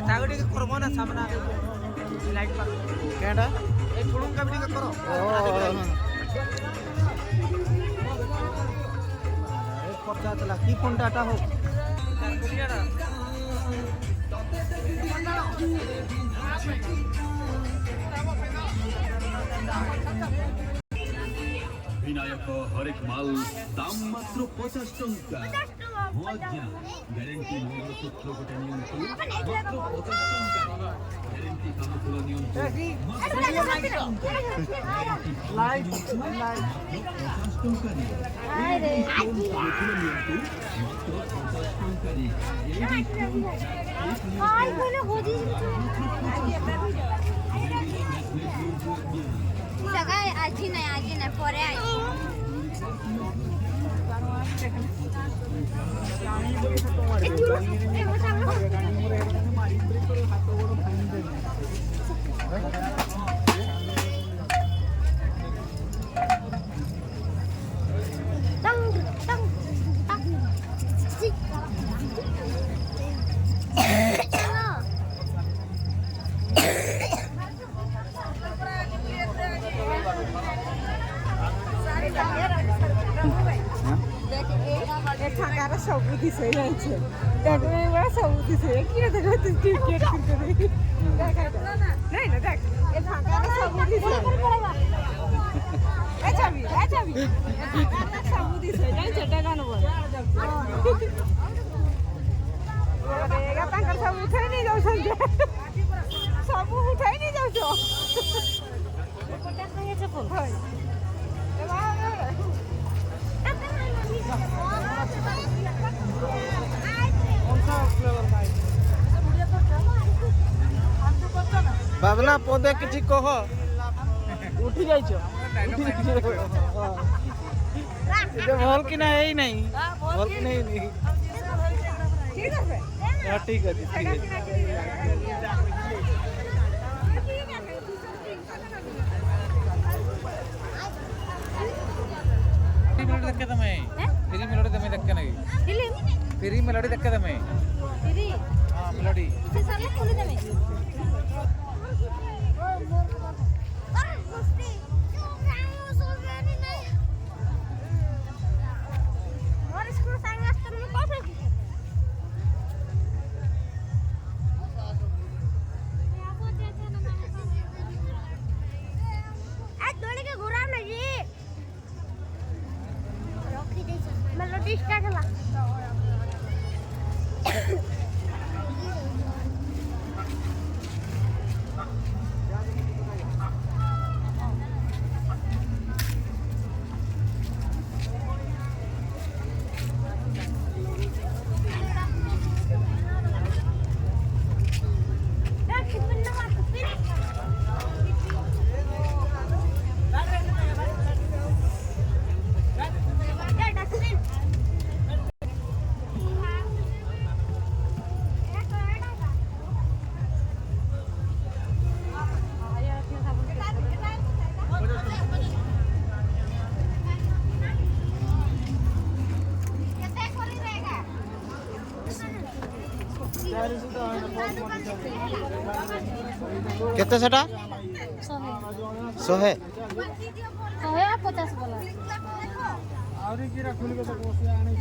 तागड़ी के करबो ना सामना लाइट पर केडा ए फुड़ुम का भी करो एक पर्चा चला की फोन डाटा हो कुड़ियाड़ा विनायक हरेक माल दाम मात्र 50 टंका मजा ग्यारंटी मंगलसूत्र गोटे नियंतु मात्र 50 टंका ग्यारंटी कामफुल नियंतु मात्र 50 लाइट 50 टंका अरे कामफुल नियंतु मात्र 50 टंका हाय बोले होजी सगाई आज नाही पोरे आई ସବୁ ଦିଶେ ଯାଇଛେ ଦେଖବେ ବড় ସବୁ ଦିଶେ কি রে দেখো তুই ক্রিকেট করে দেখ নাই না দেখ এ ফাঁকারে ସବୁ দিশে এ যাবি ସବୁ দিশে ଯାଇଛେ টাকানো বড় এগা তাঙ্কর ସବୁ উঠাই নি যাଉଛନ୍ତି ସବୁ উঠাই নি যাଉଛ কোটা কইছে কোন হয় এ বাবা बाबला पदे किछि कह उठी जाइछ भल कि ना है नहीं भल कि नहीं ठीक है हां ठीक है ठीक है मेलोडी देखे तमे फ्री मेलोडी तमे देखे नहीं फ्री मेलोडी देखे तमे फ्री हां मेलोडी से साले खोले तमे केते सेटा 100 150 बोला आउरी कीरा खुल के तो कोसे आने